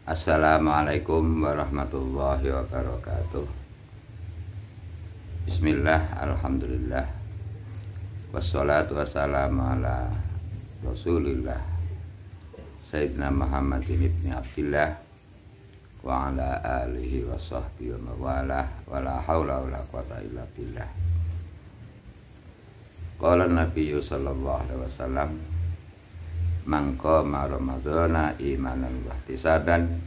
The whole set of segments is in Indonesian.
Assalamualaikum warahmatullahi wabarakatuh. Bismillah, alhamdulillah, wassalatu wassalamu ala rasulillah Sayyidina Muhammadin ibni Abdillah wa ala alihi wa sahbihi wa mawalah wa la hawla wa la quwata illa billah. Qala Nabiyyu sallallahu alaihi wasallam, man qama ramadhana imanan wa ihtisaban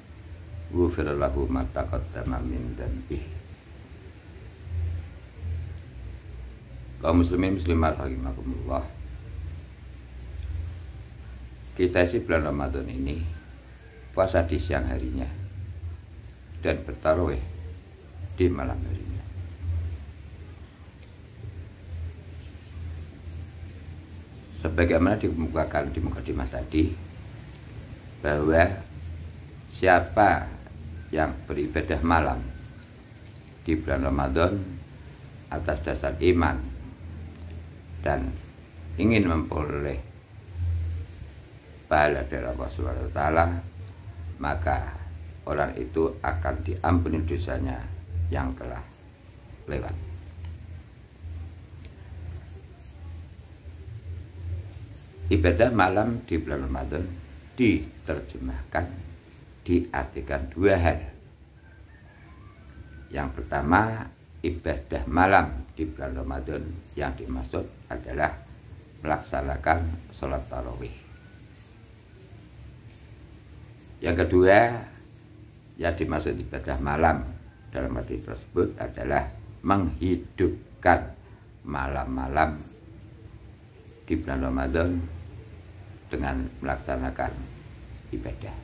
ghufira lahu ma taqaddama min dhanbihi. Kaum muslimin muslimat rahimakumullah, kita isi bulan Ramadan ini puasa di siang harinya dan bertarawih di malam harinya. Sebagaimana dikemukakan di mukadimah tadi, bahwa siapa yang beribadah malam di bulan Ramadan atas dasar iman dan ingin memperoleh pahala dari Allah Subhanahu wa taala, maka orang itu akan diampuni dosanya yang telah lewat. Ibadah malam di bulan Ramadan diterjemahkan, diartikan dua hal. Yang pertama, ibadah malam di bulan Ramadan yang dimaksud adalah melaksanakan sholat tarawih. Yang kedua, yang dimaksud ibadah malam dalam arti tersebut adalah menghidupkan malam-malam di bulan Ramadan dengan melaksanakan ibadah.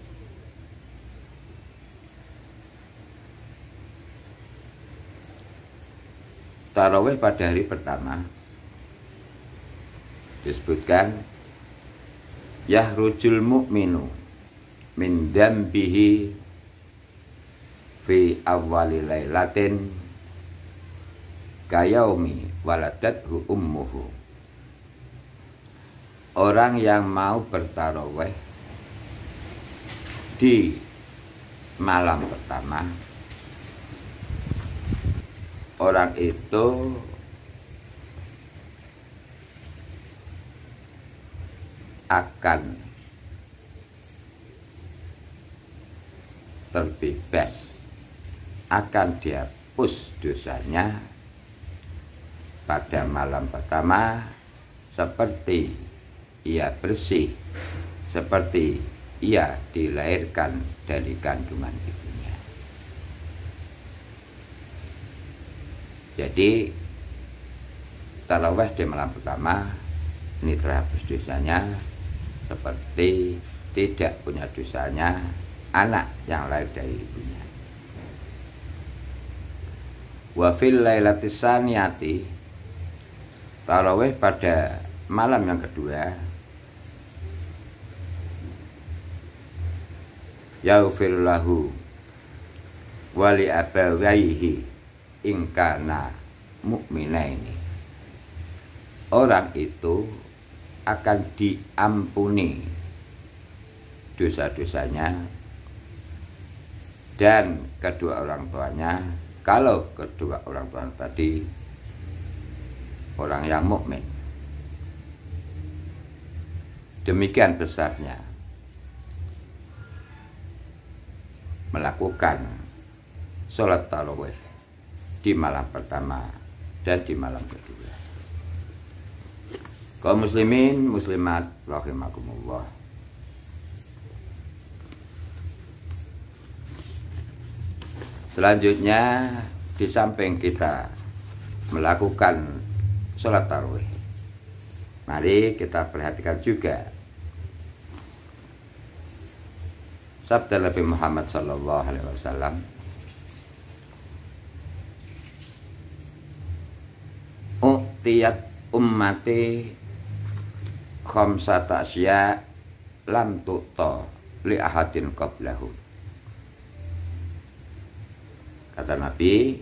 Tarawih pada hari pertama disebutkan yahrujul mu'minu min dambihi fi awwali lailatin kayaumi waladathu ummuhu. Orang yang mau bertarawih di malam pertama, orang itu akan terbebas, akan dihapus dosanya pada malam pertama, seperti ia bersih, seperti ia dilahirkan dari kandungan ibunya. Jadi tarawih di malam pertama ini terhapus dosanya, seperti tidak punya dosanya anak yang lahir dari ibunya. Wa fil lailatis saniyati, tarawih pada malam yang kedua, yaghfir lahu wa li abawaihi in kana mu'minaini. Orang itu akan diampuni dosa-dosanya dan kedua orang tuanya, kalau kedua orang tua tadi orang yang mukmin. Demikian besarnya melakukan sholat tarawih di malam pertama dan di malam kedua. Kaum muslimin muslimat rahimakumullah, selanjutnya di samping kita melakukan sholat tarawih, mari kita perhatikan juga sabda Nabi Muhammad sallallahu alaihi wasallam, "U'tiyat ummati khamsata asya lam tu'ta li ahadin qablahu." Kata Nabi,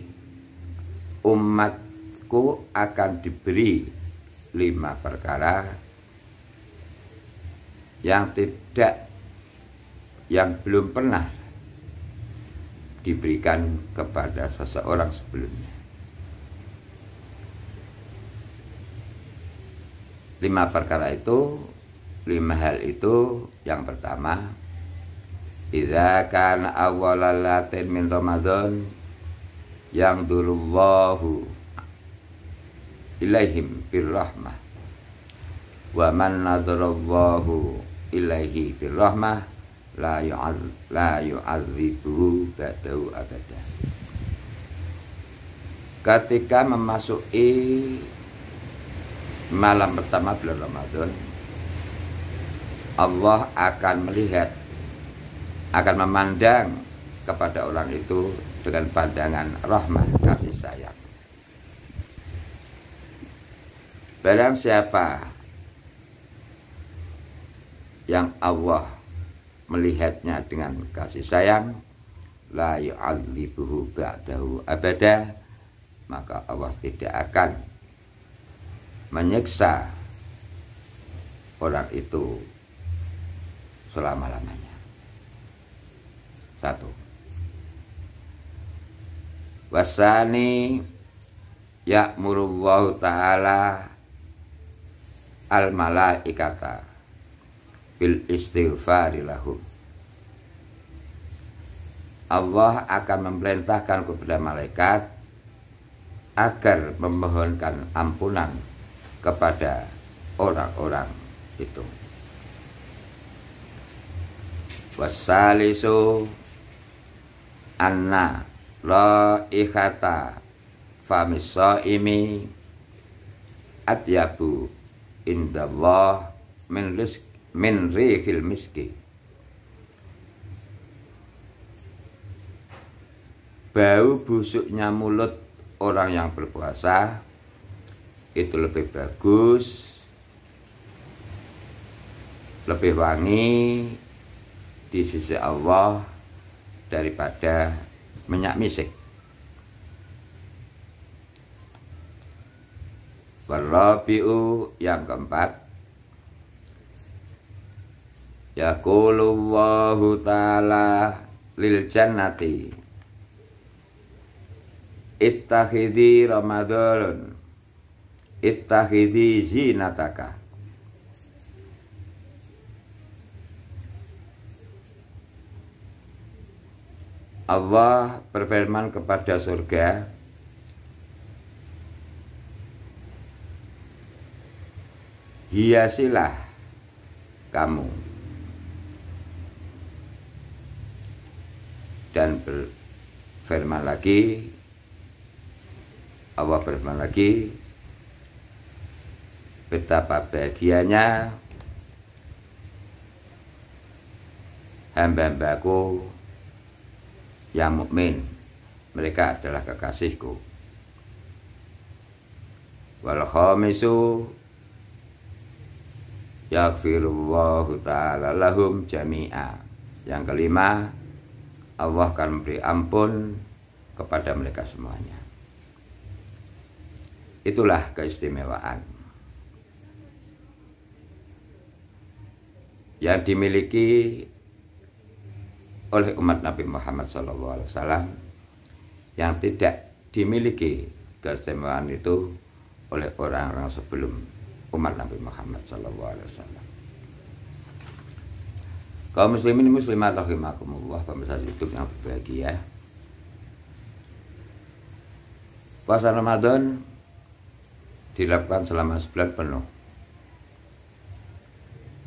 umatku akan diberi 5 perkara yang belum pernah diberikan kepada seseorang sebelumnya. 5 perkara itu, 5 hal itu, yang pertama, idza kana awwalal latin min Ramadan yang durullahu ilaihim birrahmah wa man nadarallahu ilaihi birrahmah la yu'adzibuhu ba'dahu abada. Ketika memasuki malam pertama bulan Ramadan, Allah akan melihat, akan memandang kepada orang itu dengan pandangan rahmat, kasih sayang. Barang siapa yang Allah melihatnya dengan kasih sayang, la yu'adzibuhu ba'dahu abada, maka Allah tidak akan menyiksa orang itu selama-lamanya. 1. Wasani ya'murullahu ta'ala al-malaikata bil istighfari lahum. Allah akan memerintahkan kepada malaikat agar memohonkan ampunan kepada orang-orang itu. Wasalisu anna raihata famis shaimi atyabu indallah min rihil miski. Bau busuknya mulut orang yang berpuasa itu lebih bagus, lebih wangi di sisi Allah daripada minyak misik. Warabi'u, yang keempat, yaqulullahu ta'ala lil jannati ittakhidhi Ramadan ittakhidhi zinataka. Allah berfirman kepada surga, hiasilah kamu, dan berfirman lagi, Allah berfirman lagi, betapa bahagianya hamba-hambaku yang mukmin, mereka adalah kekasihku. Wal khamisu yaghfirullahu ta'ala lahum jami'a. Yang kelima, Allah akan memberi ampun kepada mereka semuanya. Itulah keistimewaan yang dimiliki oleh umat Nabi Muhammad SAW, yang tidak dimiliki keistimewaan itu oleh orang-orang sebelum umat Nabi Muhammad SAW. Kaum muslimin muslimat rahimakumullah, pemirsa YouTube yang berbahagia, puasa Ramadan dilakukan selama sebulan penuh.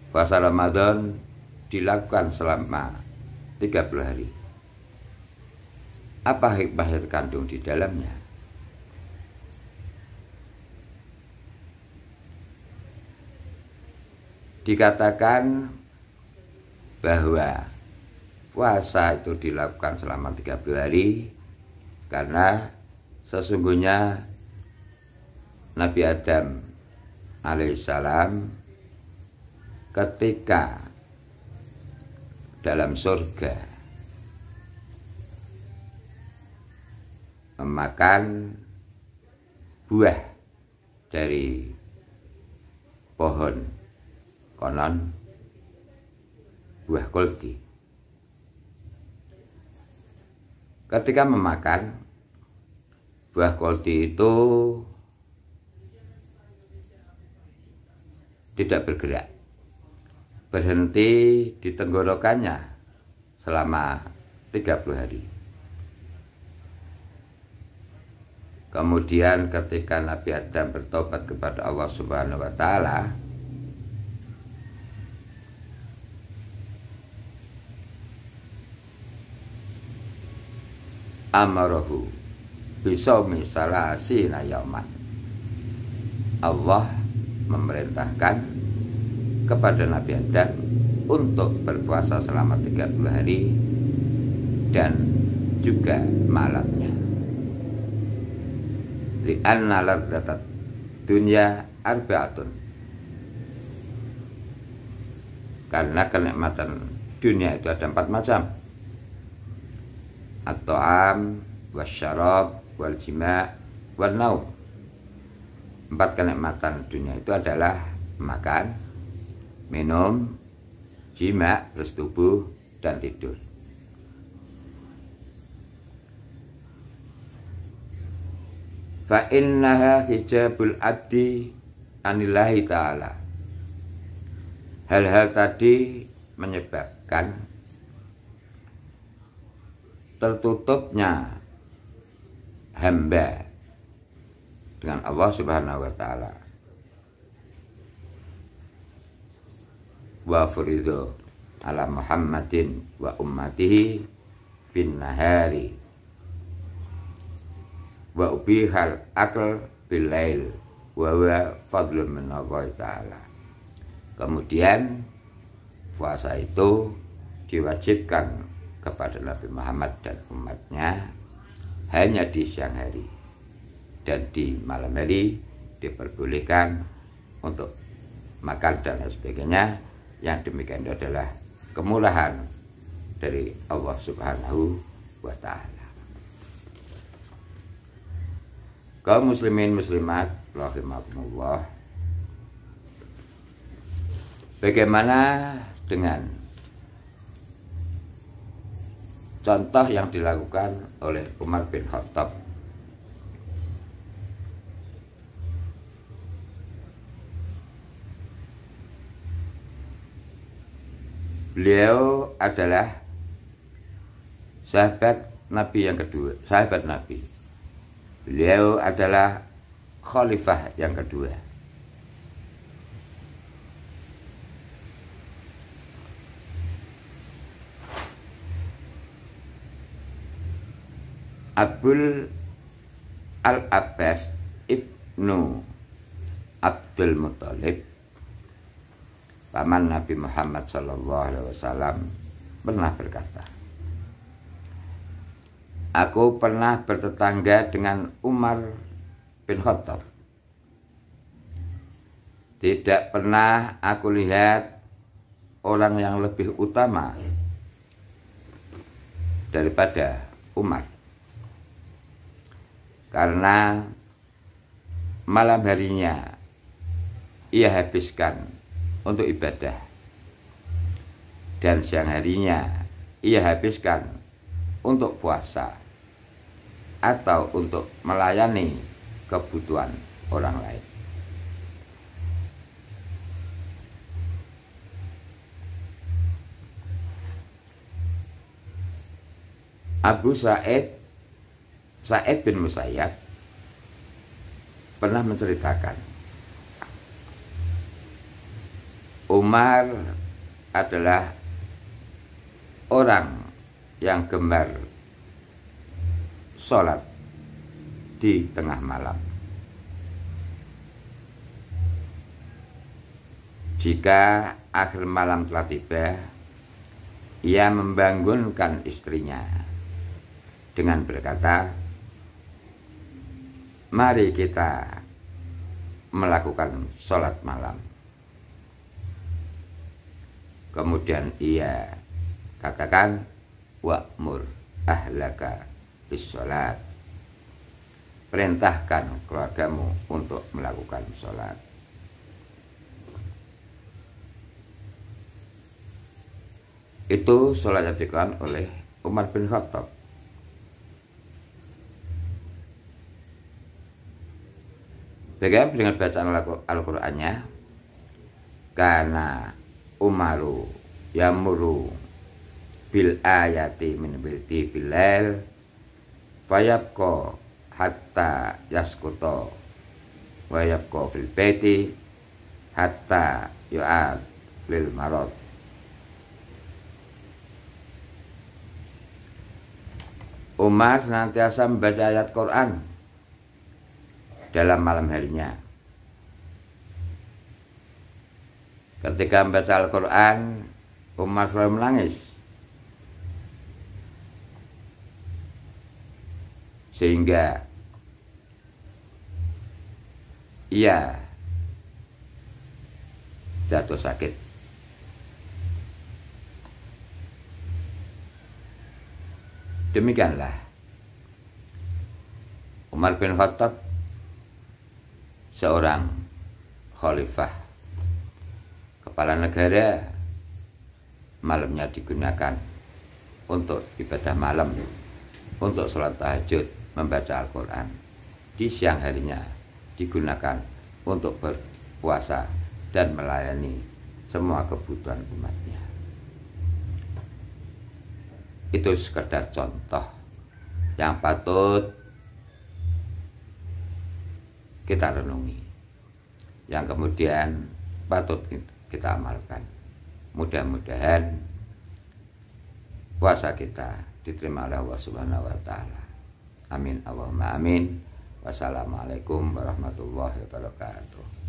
Puasa Ramadan dilakukan selama 30 hari. Apa hikmah yang terkandung di dalamnya? Dikatakan bahwa puasa itu dilakukan selama 30 hari karena sesungguhnya Nabi Adam alaihissalam ketika dalam surga memakan buah dari pohon konon, buah kulti, Ketika memakan, buah koldi itu tidak bergerak, berhenti di tenggorokannya selama 30 hari. Kemudian ketika Nabi Adam bertobat kepada Allah Subhanahu wa Ta'ala, amarahu bisawmi salasina yauman. Allah memerintahkan kepada Nabi Adam untuk berpuasa selama 30 hari dan juga malamnya. Li'anna ladzatat dunya arba'atun. Karena kenikmatan dunia itu ada 4 macam. At-ta'am, wasyarab, wal jima', wal naum. 4 kenikmatan dunia itu adalah makan, minum, jima', bersetubuh, dan tidur. Fa innaha hijabul abdi anillahi ta'ala. Hal-hal tadi menyebabkan tertutupnya hamba dengan Allah Subhanahu wa Ta'ala. Wa furidu ala Muhammadin wa ummatihi bin nahari wa ubihal akal bil lail wa huwa fadlun min Allah Ta'ala. Kemudian puasa itu diwajibkan kepada Nabi Muhammad dan umatnya hanya di siang hari, dan di malam hari diperbolehkan untuk makan dan lain sebagainya. Yang demikian itu adalah kemurahan dari Allah Subhanahu wa Ta'ala. Kaum muslimin muslimat rahimakumullah, bagaimana dengan contoh yang dilakukan oleh Umar bin Khattab? Beliau adalah sahabat Nabi yang kedua, sahabat Nabi. Beliau adalah khalifah yang kedua. Abul Al-Abbas ibnu Abdul Muthalib, paman Nabi Muhammad SAW, pernah berkata, aku pernah bertetangga dengan Umar bin Khattab. Tidak pernah aku lihat orang yang lebih utama daripada Umar, karena malam harinya ia habiskan untuk ibadah, dan siang harinya ia habiskan untuk puasa atau untuk melayani kebutuhan orang lain. Abu Sa'id bin Musayyab pernah menceritakan, Umar adalah orang yang gemar sholat di tengah malam. Jika akhir malam telah tiba, ia membangunkan istrinya dengan berkata, mari kita melakukan sholat malam. Kemudian ia katakan, wa'mur ahlaka bis-sholat, perintahkan keluargamu untuk melakukan sholat. Itu sholat yang dilakukan oleh Umar bin Khattab. Bagaimana dengan bacaan Al-Qur'annya? Karena Umaru yamuru bil ayati min bilti bilal fayabqa hatta yaskuto wa yabqa fil baiti hatta yu'ad lil marad. Umar senantiasa membaca ayat Quran dalam malam harinya. Ketika membaca Al-Quran, Umar selalu menangis, sehingga ia jatuh sakit. Demikianlah Umar bin Khattab, seorang khalifah, kepala negara, malamnya digunakan untuk ibadah malam, untuk sholat tahajud, membaca Al-Quran. Di siang harinya digunakan untuk berpuasa dan melayani semua kebutuhan umatnya. Itu sekedar contoh yang patut kita renungi, yang kemudian patut kita amalkan. Mudah-mudahan puasa kita diterima oleh Allah Subhanahu wa taala. Amin Allahumma amin. Wassalamualaikum warahmatullahi wabarakatuh.